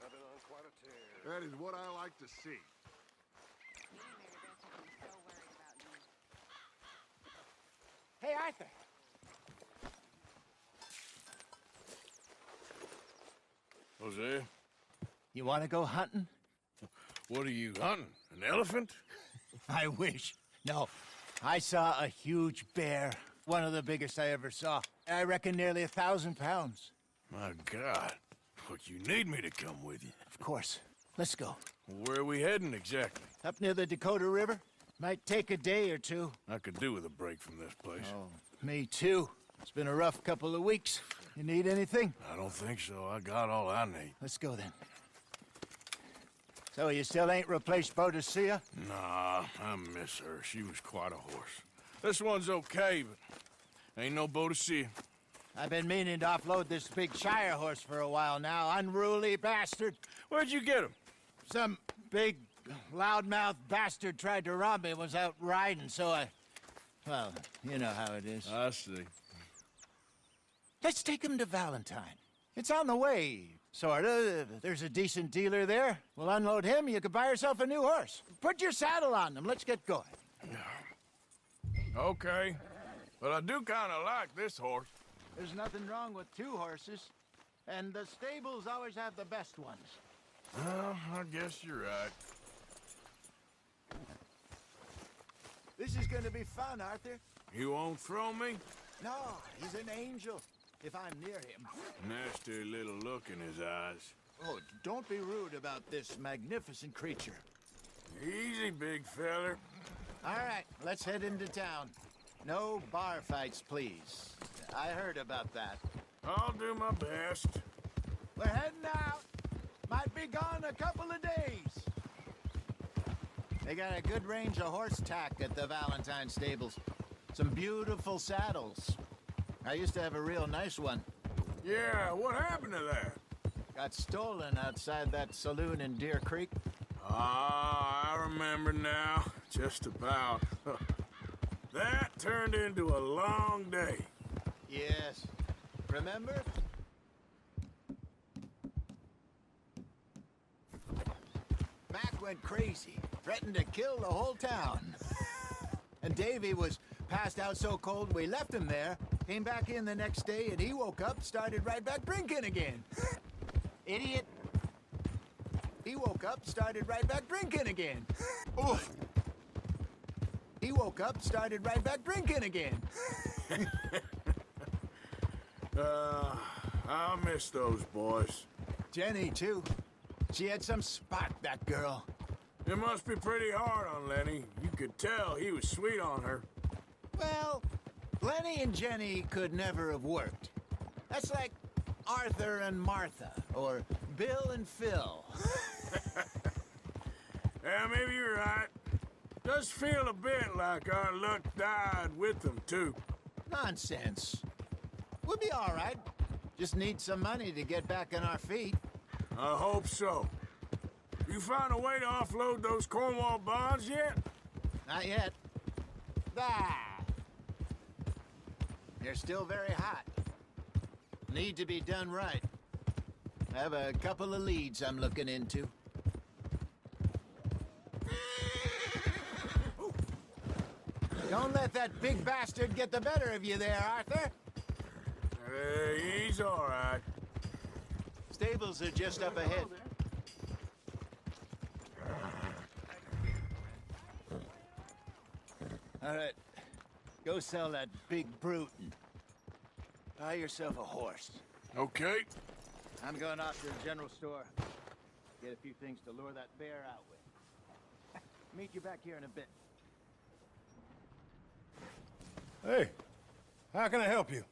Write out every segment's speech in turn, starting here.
I've been on quite a tear. That is what I like to see. Hey, Arthur. Jose, You want to go hunting? what are you hunting? An elephant? I wish. No, I saw a huge bear. One of the biggest I ever saw. I reckon nearly 1,000 pounds. My God. Look, you need me to come with you. Of course. Let's go. Where are we heading exactly? Up near the Dakota River. Might take a day or two. I could do with a break from this place. Oh, me too. It's been a rough couple of weeks. You need anything? I don't think so. I got all I need. Let's go then. So you still ain't replaced Boadicea? Nah, I miss her. She was quite a horse. This one's okay, but ain't no Boadicea. I've been meaning to offload this big Shire horse for a while now. Unruly bastard. Where'd you get him? Some big, loudmouth bastard tried to rob me and was out riding, so I... Well, you know how it is. I see. Let's take him to Valentine. It's on the way, sorta. There's a decent dealer there. We'll unload him, you could buy yourself a new horse. Put your saddle on him, let's get going. Okay. But I do kind of like this horse. There's nothing wrong with two horses, and the stables always have the best ones. Well, I guess you're right. This is gonna be fun, Arthur. You won't throw me? No, he's an angel, if I'm near him. Nasty little look in his eyes. Oh, don't be rude about this magnificent creature. Easy, big feller. All right, let's head into town. No bar fights, please. I heard about that. I'll do my best. We're heading out. Might be gone a couple of days. They got a good range of horse tack at the Valentine stables. Some beautiful saddles. I used to have a real nice one. Yeah, what happened to that? Got stolen outside that saloon in Deer Creek. Ah, I remember now. Just about. That turned into a long day. Yes. Remember? Mac went crazy, threatened to kill the whole town. And Davy was passed out so cold we left him there, came back in the next day, and he woke up, started right back drinking again. Idiot. He woke up, started right back drinking again. Oof. He woke up, started right back drinking again. I miss those boys. Jenny, too. She had some spot, that girl. It must be pretty hard on Lenny. You could tell he was sweet on her. Well, Lenny and Jenny could never have worked. That's like Arthur and Martha, or Bill and Phil. Yeah, maybe you're right. Does feel a bit like our luck died with them, too. Nonsense. We'll be all right. Just need some money to get back on our feet. I hope so. You found a way to offload those Cornwall bonds yet? Not yet. Ah! They're still very hot. Need to be done right. I have a couple of leads I'm looking into. Don't let that big bastard get the better of you there, Arthur. He's all right. Stables are just up ahead. All right. Go sell that big brute and buy yourself a horse. Okay. I'm going off to the general store. Get a few things to lure that bear out with. Meet you back here in a bit. Hey, how can I help you?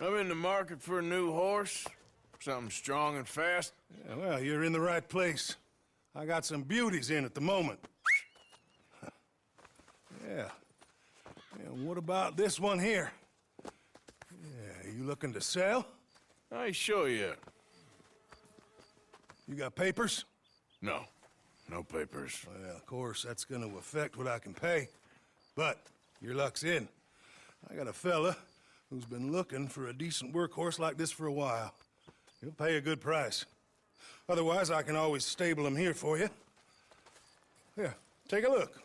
I'm in the market for a new horse. Something strong and fast. Yeah, well, you're in the right place. I got some beauties in at the moment. Yeah. And what about this one here? Yeah, you looking to sell? I ain't sure yet. You got papers? No. No papers. Well, of course, that's gonna affect what I can pay. But your luck's in. I got a fella who's been looking for a decent workhorse like this for a while. He'll pay a good price. Otherwise, I can always stable him here for you. Here, take a look.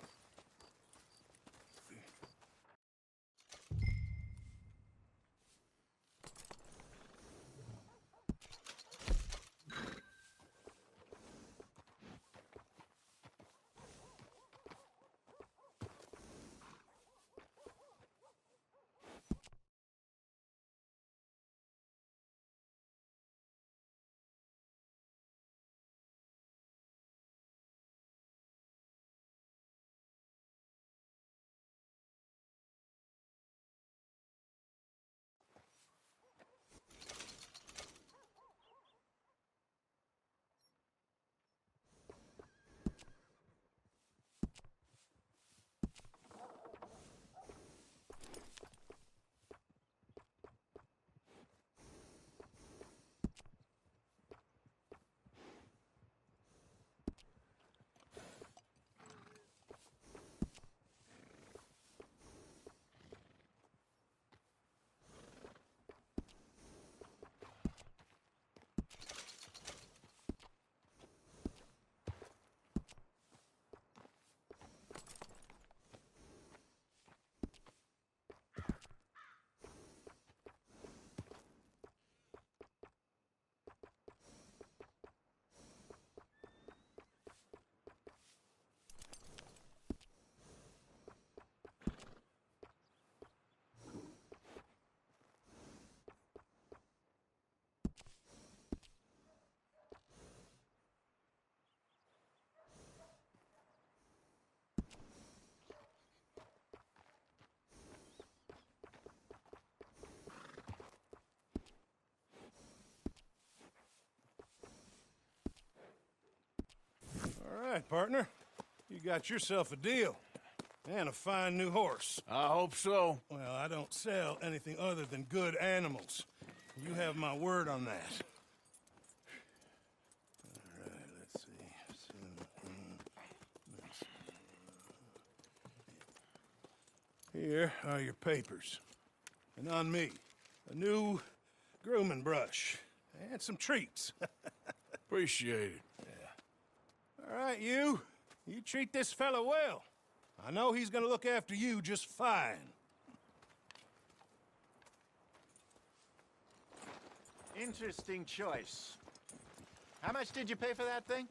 All right, partner. You got yourself a deal. And a fine new horse. I hope so. Well, I don't sell anything other than good animals. You have my word on that. All right, let's see. Here are your papers. And on me, a new grooming brush. And some treats. Appreciate it. All right, you treat this fella well. I know he's gonna look after you just fine. Interesting choice. How much did you pay for that thing?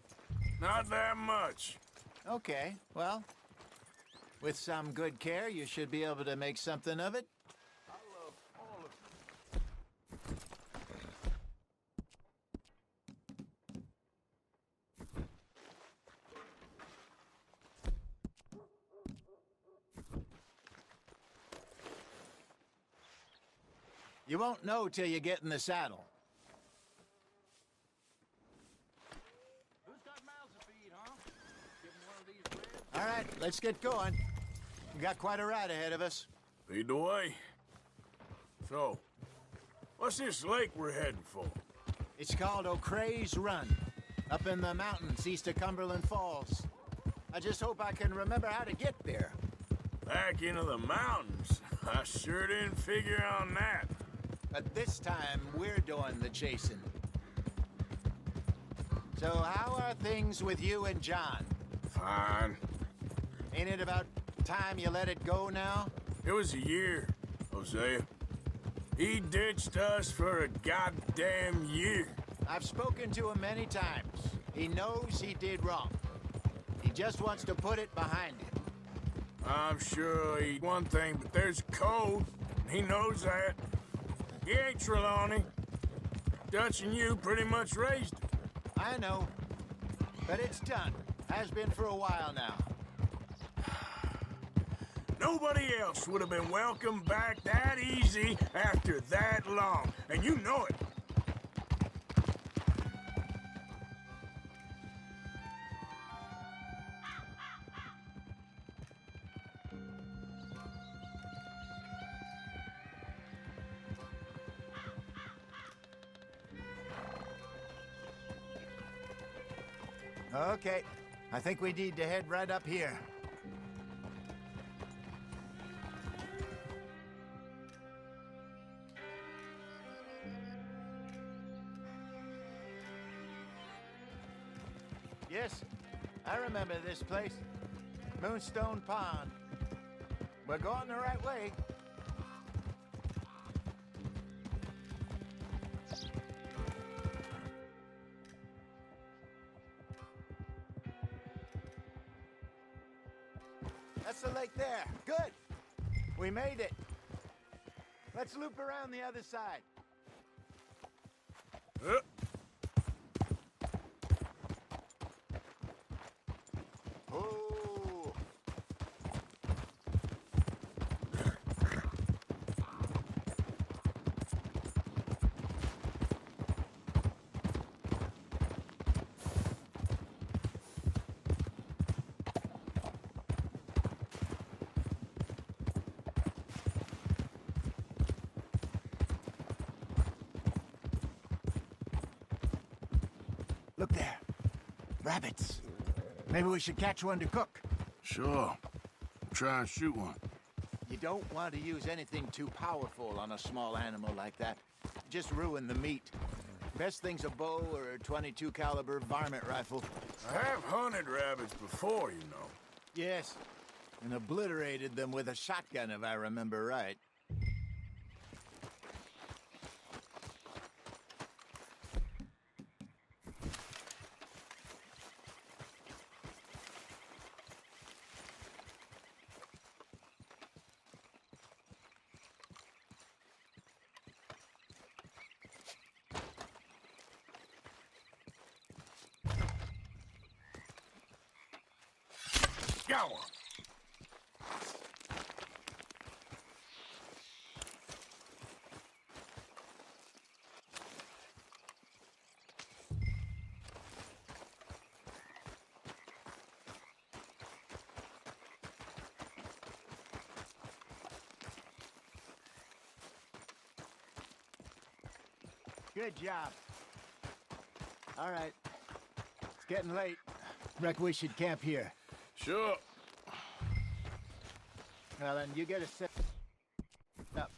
Not that much. Okay, well, with some good care, you should be able to make something of it. You won't know till you get in the saddle. Who's got mouths to feed, huh? Give 'em one of these ribs. All right, let's get going. We got quite a ride ahead of us. Lead the way. So, what's this lake we're heading for? It's called O'Creagh's Run, up in the mountains east of Cumberland Falls. I just hope I can remember how to get there. Back into the mountains? I sure didn't figure on that. But this time, we're doing the chasing. So how are things with you and John? Fine. Ain't it about time you let it go now? It was a year, Hosea. He ditched us for a goddamn year. I've spoken to him many times. He knows he did wrong. He just wants to put it behind him. I'm sure he one thing, but there's code. He knows that. He ain't Trelawney. Dutch and you pretty much raised him. I know. But it's done. Has been for a while now. Nobody else would have been welcomed back that easy after that long, and you know it. Okay. I think we need to head right up here. Yes, I remember this place. Moonstone Pond. We're going the right way. That's the lake there. Good. We made it. Let's loop around the other side. Oh. Look there. Rabbits. Maybe we should catch one to cook. Sure. Try and shoot one. You don't want to use anything too powerful on a small animal like that. Just ruin the meat. Best thing's a bow or a .22 caliber varmint rifle. I have hunted rabbits before, you know. Yes, and obliterated them with a shotgun if I remember right. Got one. Good job. All right. It's getting late. Reckon we should camp here. Sure. Well, then you get a set up.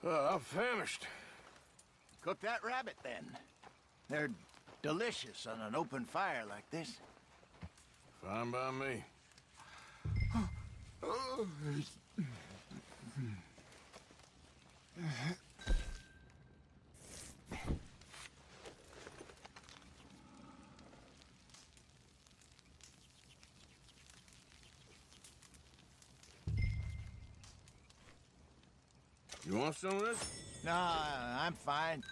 I'm famished. Cook that rabbit, then. They're delicious on an open fire like this. Fine by me. You want some of this? No, I'm fine.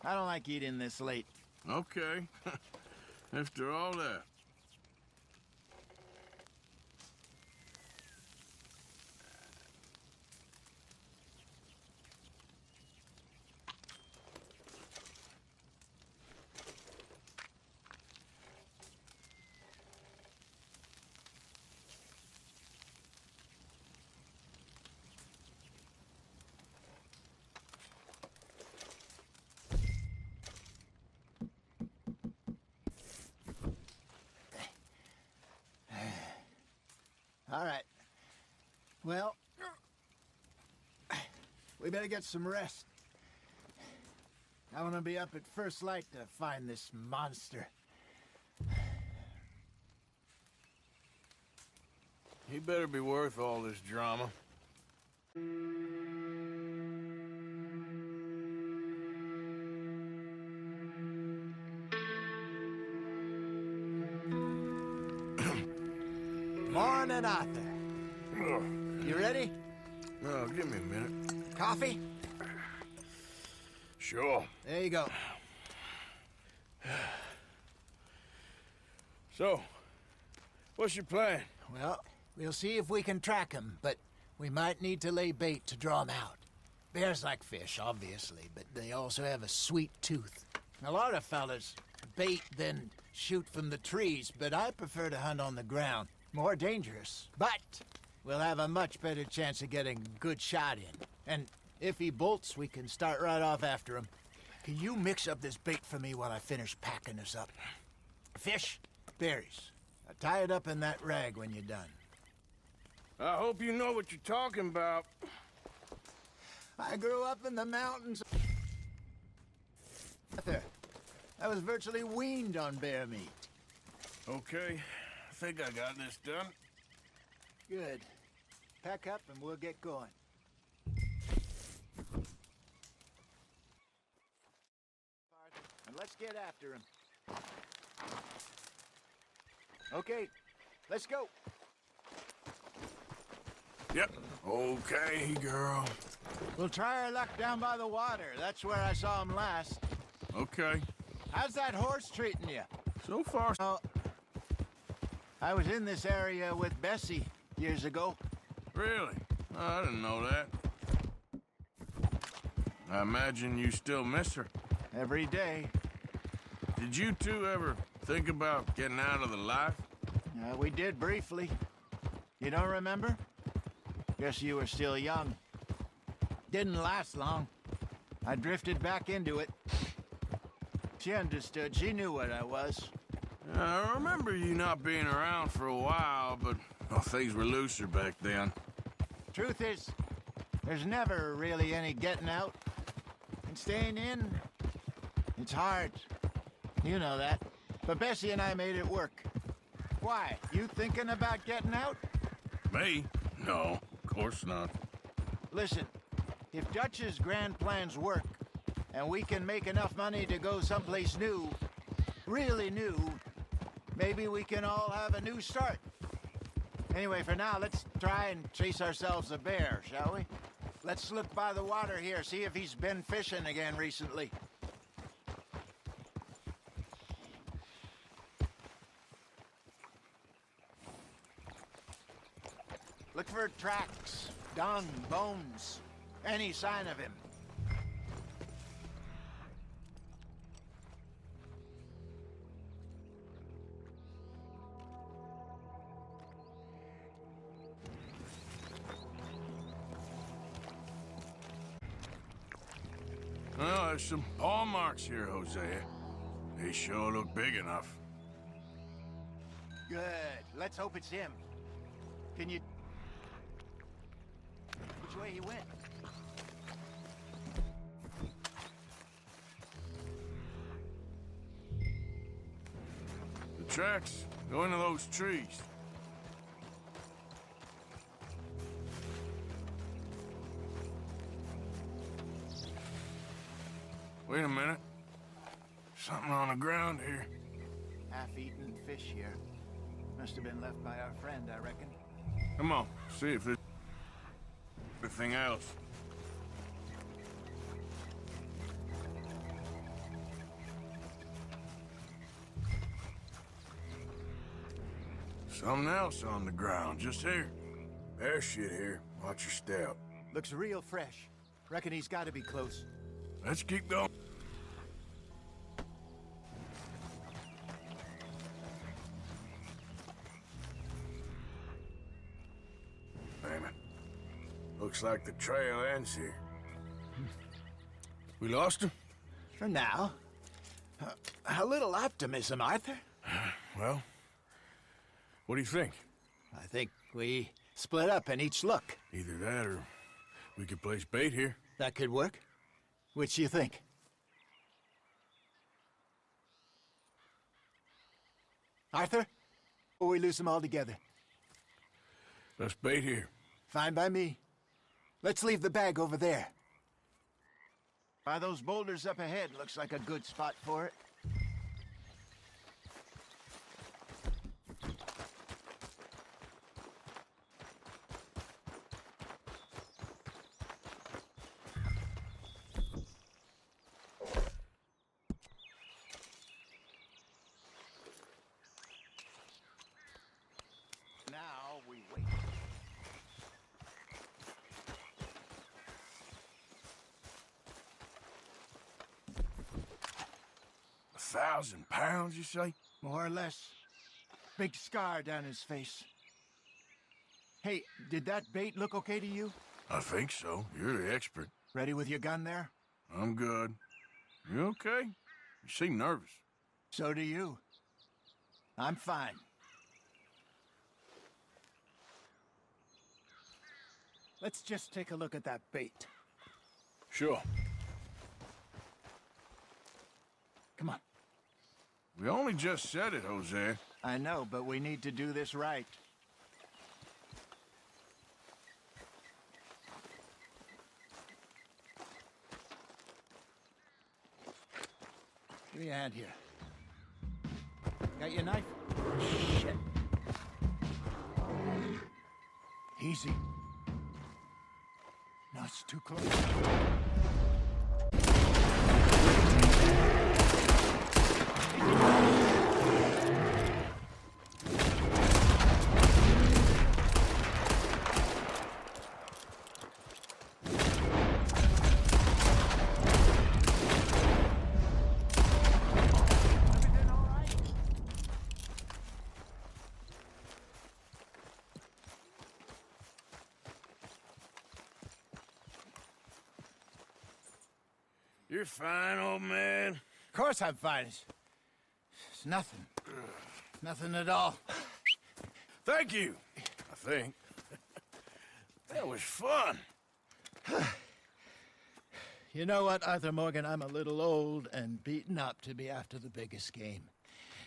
I don't like eating this late. Okay. After all that. All right. Well, we better get some rest. I want to be up at first light to find this monster. He better be worth all this drama. Morning, Arthur. You ready? Oh, give me a minute. Coffee? Sure. There you go. So, what's your plan? Well, we'll see if we can track him, but we might need to lay bait to draw him out. Bears like fish, obviously, but they also have a sweet tooth. A lot of fellas bait, then shoot from the trees, but I prefer to hunt on the ground. More dangerous, but we'll have a much better chance of getting a good shot in. And if he bolts, we can start right off after him. Can you mix up this bait for me while I finish packing this up? Fish, berries. Tie it up in that rag when you're done. I hope you know what you're talking about. I grew up in the mountains. I was virtually weaned on bear meat. Okay, I think I got this done. Good. Pack up and we'll get going. And let's get after him. Okay, let's go. Yep. Okay, girl. We'll try our luck down by the water. That's where I saw him last. Okay. How's that horse treating you? So far, Oh, I was in this area with Bessie years ago. really? Oh, I didn't know that. I imagine you still miss her. Every day. Did you two ever think about getting out of the life? We did briefly. You don't remember? Guess you were still young. Didn't last long. I drifted back into it. She understood. She knew what I was. I remember you not being around for a while, but things were looser back then. Truth is, there's never really any getting out. And staying in, it's hard. You know that. But Bessie and I made it work. Why? You thinking about getting out? Me? No, of course not. Listen, if Dutch's grand plans work, and we can make enough money to go someplace new, really new, maybe we can all have a new start. Anyway, for now, let's try and chase ourselves a bear, shall we? Let's look by the water here, see if he's been fishing again recently. Look for tracks, dung, bones, any sign of him. Well, there's some paw marks here, Hosea. They sure look big enough. Good. Let's hope it's him. Can you... Which way he went? The tracks go into those trees. Wait a minute. Something on the ground here. Half-eaten fish here. Must have been left by our friend, I reckon. Come on, see if there's anything else. Something else on the ground, just here. There's shit here. Watch your step. Looks real fresh. Reckon he's got to be close. Let's keep going. Damn it. Looks like the trail ends here. We lost him? For now. A little optimism, Arthur. Well, what do you think? I think we split up and each look. Either that or we could place bait here. That could work. Which do you think? Arthur? Or we lose them all together? Let's bait here. Fine by me. Let's leave the bag over there. By those boulders up ahead, looks like a good spot for it. Now we wait. £1,000, you say? More or less. Big scar down his face. Hey, did that bait look okay to you? I think so. You're the expert. Ready with your gun there? I'm good. You okay? You seem nervous. So do you. I'm fine. let's just take a look at that bait. Sure. Come on. We only just said it, Jose. I know, but we need to do this right. Give me a hand here. Got your knife? Shit. Easy. No, it's too close. You're fine, old man. Of course I'm fine. It's nothing. Nothing at all. Thank you, I think. That was fun. You know what, Arthur Morgan? I'm a little old and beaten up to be after the biggest game.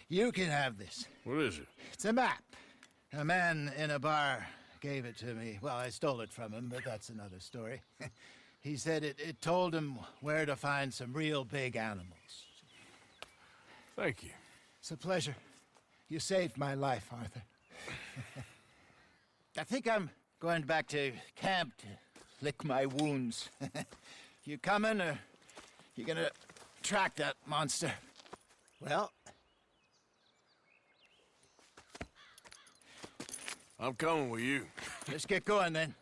You can have this. What is it? It's a map. A man in a bar gave it to me. Well, I stole it from him, but that's another story. He said it told him where to find some real big animals. Thank you. It's a pleasure. You saved my life, Arthur. I think I'm going back to camp to lick my wounds. You coming, or you gonna track that monster? Well, I'm coming with you. let's get going then.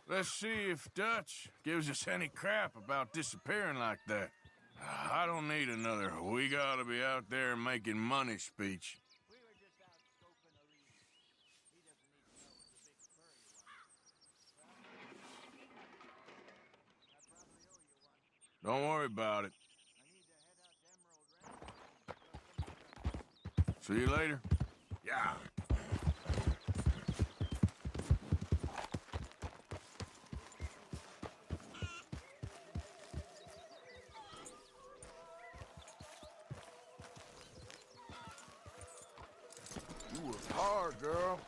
Let's see if Dutch gives us any crap about disappearing like that. I don't need another "we gotta be out there making money" speech. We were just out scoping a lead. He doesn't need to know it's a big fur you want. Well, I probably owe you one. Don't worry about it. I need to head out to Emerald Ranch. See you later. Yeah. You work hard, girl.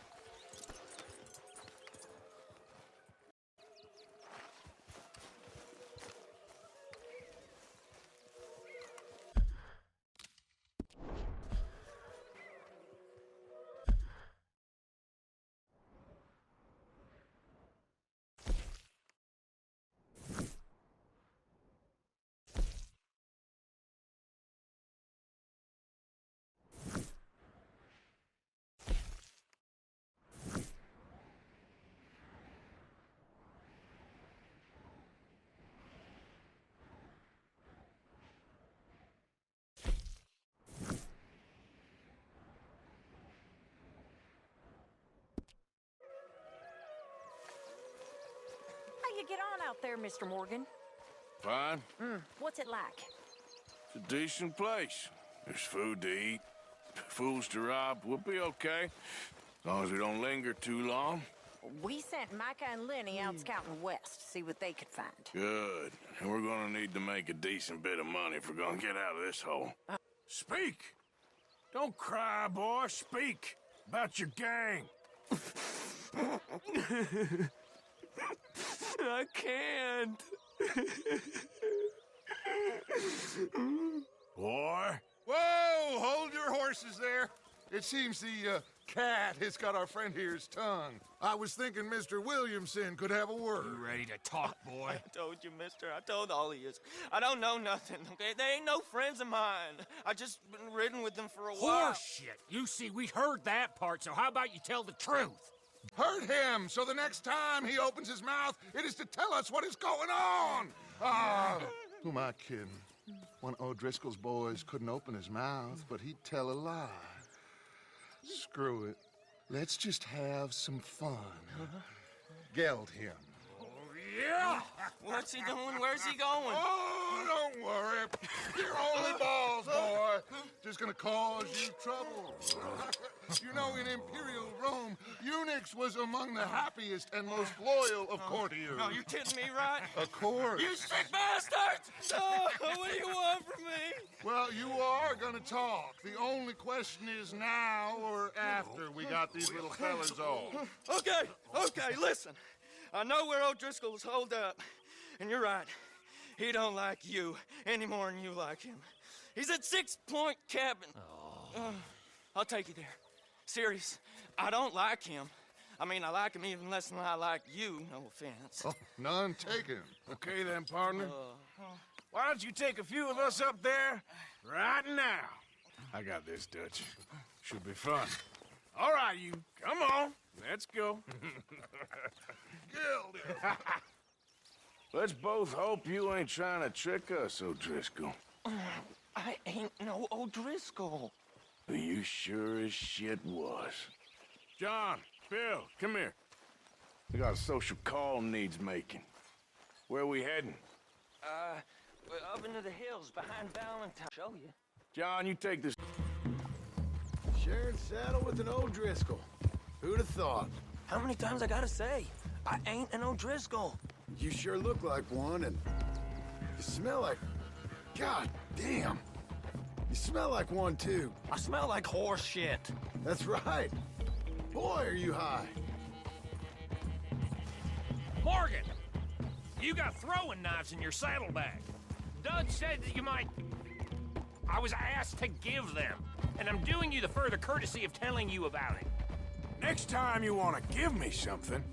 How you get on out there, Mr. Morgan? Fine. What's it like? It's a decent place. There's food to eat, fools to rob. We'll be okay. As long as we don't linger too long. We sent Micah and Lenny out scouting west to see what they could find. Good. And we're gonna need to make a decent bit of money if we're gonna get out of this hole. Speak! Don't cry, boy. Speak about your gang. I can't. Boy. Whoa! Hold your horses there. It seems the cat has got our friend here's tongue. I was thinking Mr. Williamson could have a word. You ready to talk, boy? I told you, mister. I told all of you. I don't know nothing, okay? They ain't no friends of mine. I just been riding with them for a while. Horseshit! You see, we heard that part, so how about you tell the truth? Hurt him, so the next time he opens his mouth, it is to tell us what is going on. Ah, who am I kidding? One O'Driscoll's boys couldn't open his mouth, but he'd tell a lie. Screw it. Let's just have some fun. Geld him. Yeah! What's he doing? Where's he going? Oh, don't worry. You're only balls, boy. Just gonna cause you trouble. You know, in Imperial Rome, eunuchs was among the happiest and most loyal of courtiers. No, you're kidding me, right? Of course. You sick bastard! Oh, what do you want from me? Well, you are gonna talk. The only question is now or after we got these little fellas off. Okay, listen. I know where O'Driscoll's holed up, and you're right. He don't like you any more than you like him. He's at 6 Point Cabin. I'll take you there. Serious, I don't like him. I mean, I like him even less than I like you, no offense. Oh, none taken. Okay then, partner. Why don't you take a few of us up there right now? I got this, Dutch. Should be fun. All right, you. Come on. Let's go. Let's both hope you ain't trying to trick us, O'Driscoll. I ain't no O'Driscoll. You sure as shit was. John, Bill, come here. We got a social call needs making. Where are we heading? Up into the hills behind Valentine. Show you. John, you take this. Sharing saddle with an O'Driscoll. Who'd have thought? How many times I gotta say? I ain't an O'Driscoll. You sure look like one, and you smell like... God damn. You smell like one, too. I smell like horse shit. That's right. Boy, are you high. Morgan! You got throwing knives in your saddlebag. Dutch said that you might... I was asked to give them, and I'm doing you the further courtesy of telling you about it. Next time you want to give me something,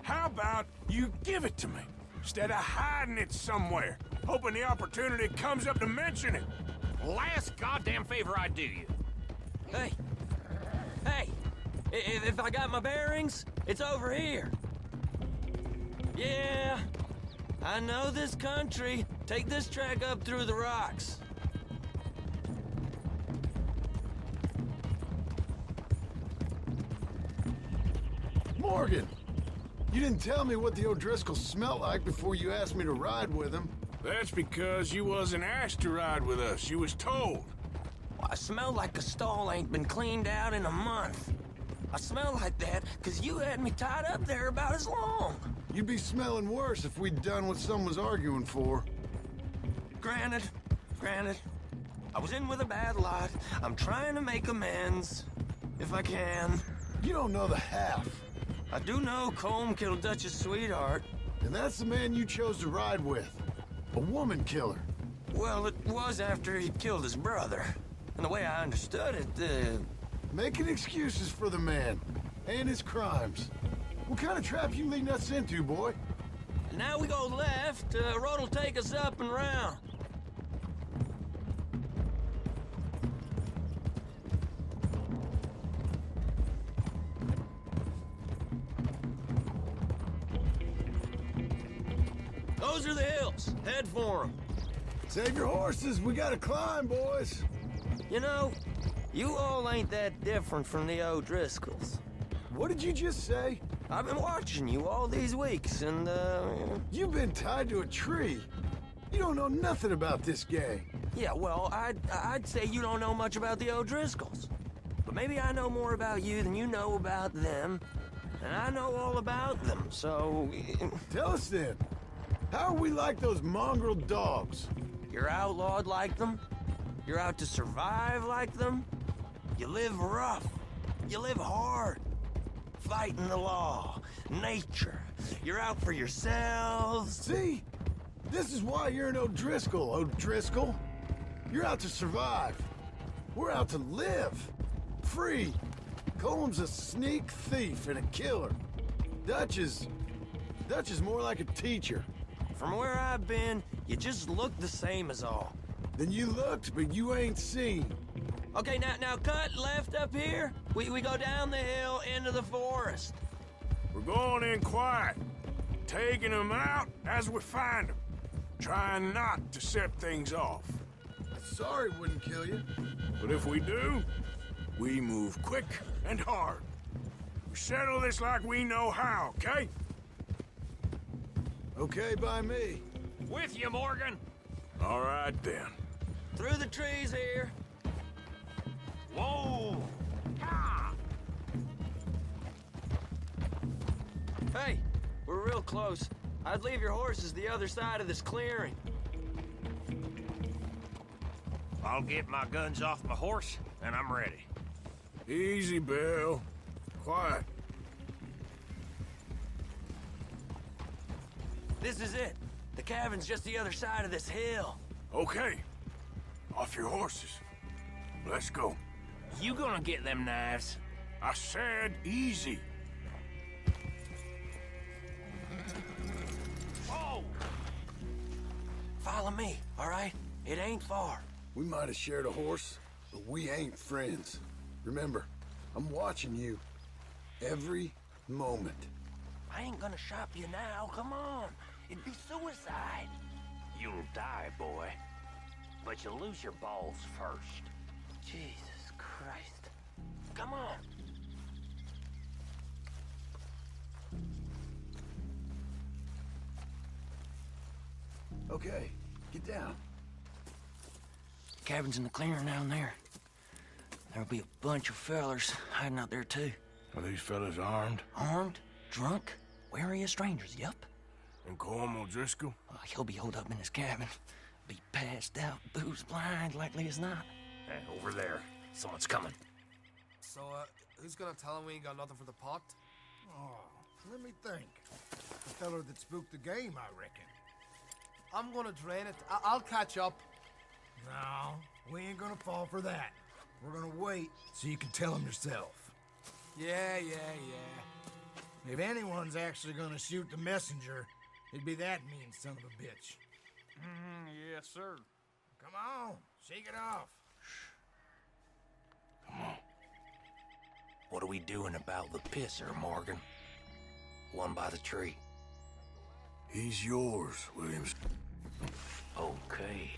how about you give it to me, instead of hiding it somewhere, hoping the opportunity comes up to mention it? Last goddamn favor I do you. Hey! If I got my bearings, it's over here. Yeah, I know this country. Take this track up through the rocks. Morgan! You didn't tell me what the O'Driscolls smelled like before you asked me to ride with them. That's because you wasn't asked to ride with us. You was told. I smell like a stall ain't been cleaned out in a month. I smell like that because you had me tied up there about as long. You'd be smelling worse if we'd done what someone's arguing for. Granted. I was in with a bad lot. I'm trying to make amends, if I can. You don't know the half. I do know Colm killed Dutch's sweetheart. And that's the man you chose to ride with. A woman killer. Well, it was after he killed his brother. And the way I understood it, Making excuses for the man. And his crimes. What kind of trap you leading us into, boy? now we go left. Road'll take us up and round. Those are the hills. Head for them. Save your horses. We gotta climb, boys. You know, you all ain't that different from the O'Driscolls. What did you just say? I've been watching you all these weeks, and, You've been tied to a tree. You don't know nothing about this gang. yeah, well, I'd say you don't know much about the O'Driscolls. But maybe I know more about you than you know about them. And I know all about them, so... Tell us then. How are we like those mongrel dogs? You're outlawed like them. You're out to survive like them. You live rough. You live hard. Fighting the law, nature. You're out for yourselves. See? This is why you're an O'Driscoll, O'Driscoll. You're out to survive. We're out to live. Free. Colm's a sneak thief and a killer. Dutch is more like a teacher. From where I've been, you just look the same as all. Then you looked, but you ain't seen. Okay, now cut left up here. We go down the hill into the forest. We're going in quiet, taking them out as we find them. trying not to set things off. Sorry wouldn't kill you. But if we do, we move quick and hard. We settle this like we know how, okay? Okay by me. With you, Morgan. All right, then. Through the trees here. Whoa! Ah! Hey, we're real close. I'd leave your horses the other side of this clearing. I'll get my guns off my horse, and I'm ready. Easy, Bill. Quiet. This is it. The cabin's just the other side of this hill. Okay. Off your horses. Let's go. You gonna get them knives? I said easy. Whoa! Follow me, all right? It ain't far. We might have shared a horse, but we ain't friends. Remember, I'm watching you. Every moment. I ain't gonna shop you now, come on. It'd be suicide. You'll die, boy. But you'll lose your balls first. Jesus Christ. Come on. Okay, get down. Cabin's in the clearing down there. There'll be a bunch of fellers hiding out there, too. Are these fellas armed? Armed, drunk, wary of strangers, yup. And Corm O'Driscoll? He'll be holed up in his cabin. Be passed out, booze blind, likely as not. Over there. Someone's coming. So, who's gonna tell him we ain't got nothing for the pot? Oh, let me think. The feller that spooked the game, I reckon. I'm gonna drain it. I'll catch up. No, we ain't gonna fall for that. We're gonna wait so you can tell him yourself. Yeah. If anyone's actually gonna shoot the messenger, it'd be that mean son of a bitch. Yes, sir. Come on, shake it off. What are we doing about the pisser, Morgan? One by the tree. He's yours, Williams. Okay.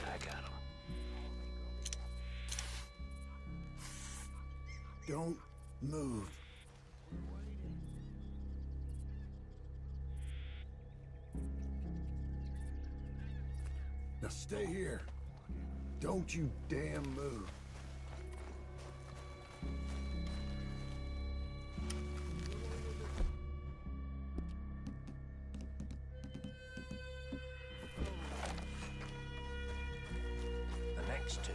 I got him. Don't move. Now stay here. Don't you damn move. The next two.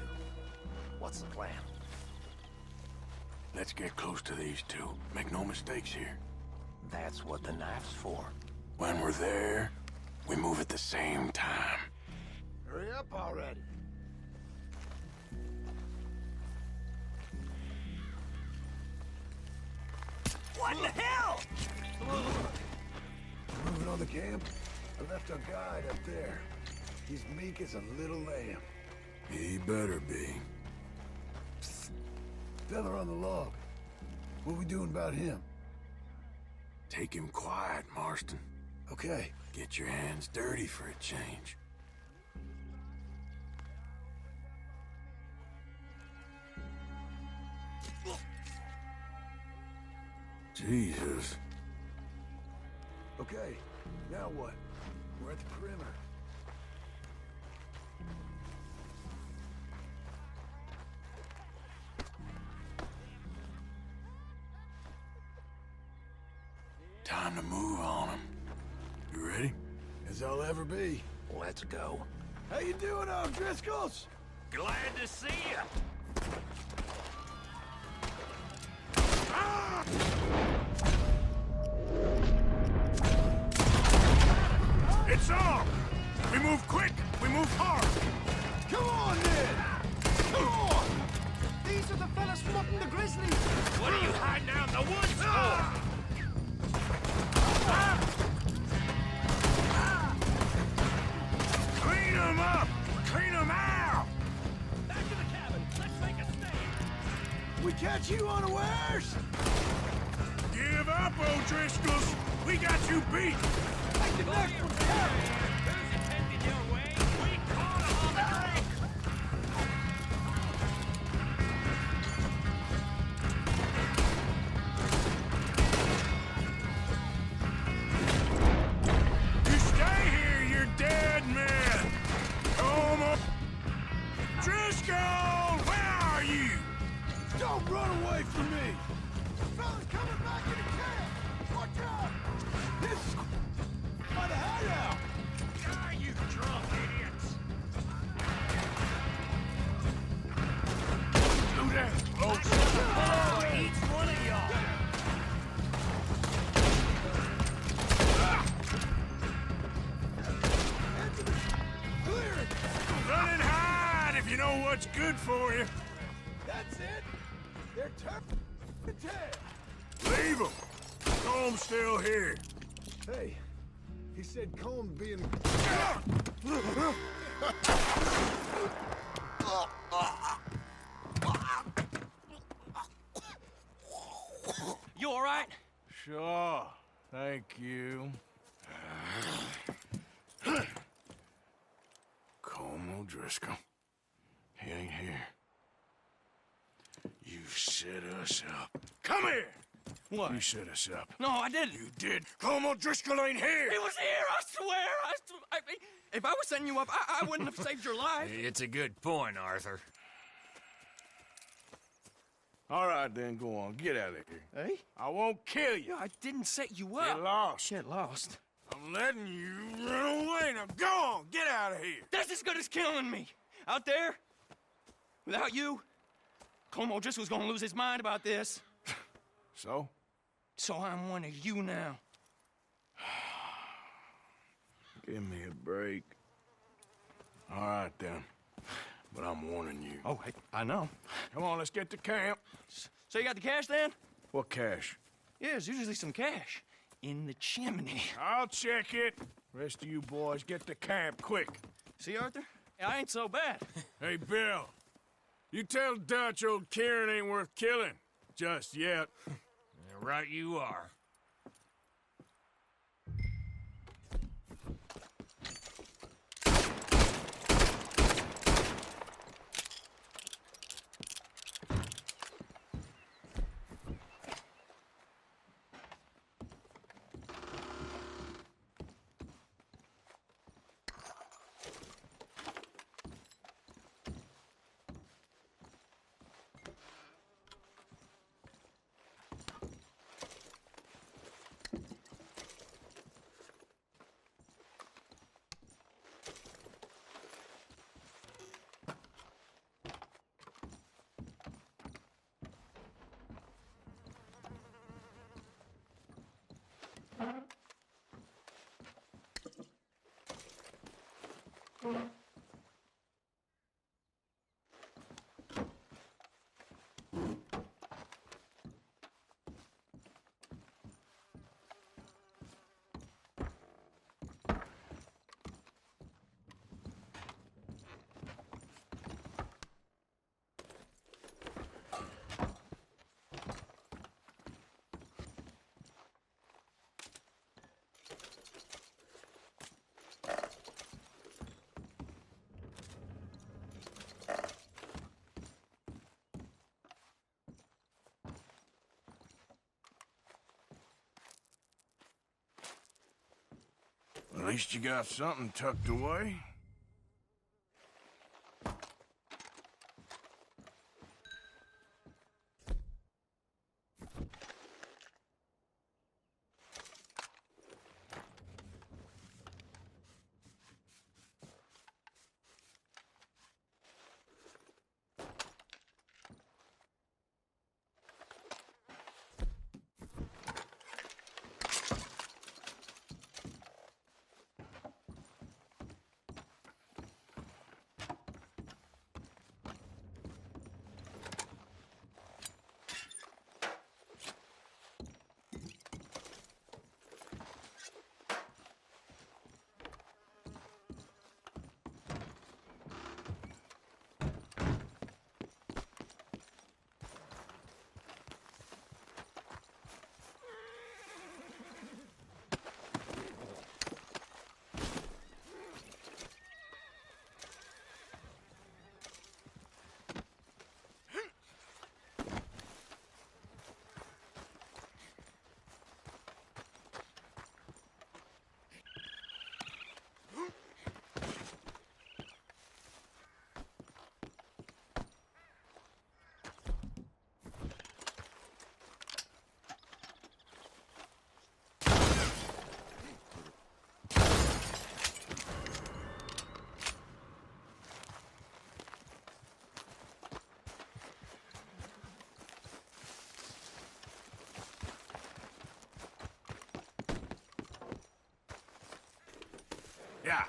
What's the plan? Let's get close to these two. Make no mistakes here. That's what the knife's for. When we're there, we move at the same time. Hurry up already. What the hell? Moving on the camp? I left our guide up there. He's meek as a little lamb. He better be. Feller on the log. What we doing about him? Take him quiet, Marston. Okay. Get your hands dirty for a change. Jesus. Okay. Now what? We're at the perimeter. Time to move on him. You ready? As I'll ever be. Let's go. How you doing, O'Driscolls? Glad to see you. It's on! We move quick! We move hard! Come on, then! Come on! These are the fellas from up in the grizzly. What are you hiding out in the woods for? Clean them up! Clean them out! Back to the cabin. you unawares? Give up, O'Driscolls! We got you beat! Who's attending your way? We caught him on the drink! You stay here, you're dead man! Come on! Driscoll! Where are you? Don't run away from me! Fellas coming back into camp! Watch out! This is by the hideout! Ah, you drunk idiots! Do that! Oh, Oh, each one of y'all! Clear it! run and hide if you know what's good for you. That's it! They're turning the tail! Leave them. Comb's still here. Hey, he said Colm being... You all right? Sure. Thank you. Colm O'Driscoll. He ain't here. You set us up. Come here! What? You set us up. No, I didn't. You did. Colm O'Driscoll ain't here! He was here, I swear! If I was setting you up, I wouldn't have saved your life. It's a good point, Arthur. All right, then, go on. Get out of here. Hey? I won't kill you. I didn't set you up. Get lost. Get lost. I'm letting you run away. Now go on. Get out of here. That's as good as killing me. Out there, without you, Colm O'Driscoll's gonna lose his mind about this. So? So I'm one of you now. Give me a break. All right, then. But I'm warning you. Oh, hey, I know. Come on, let's get to camp. So you got the cash then? What cash? Yeah, there's usually some cash in the chimney. I'll check it. Rest of you boys, get to camp quick. See, Arthur? I ain't so bad. Hey, Bill. You tell Dutch old Kieran ain't worth killing. Just yet. Right you are. At least you got something tucked away. Yeah.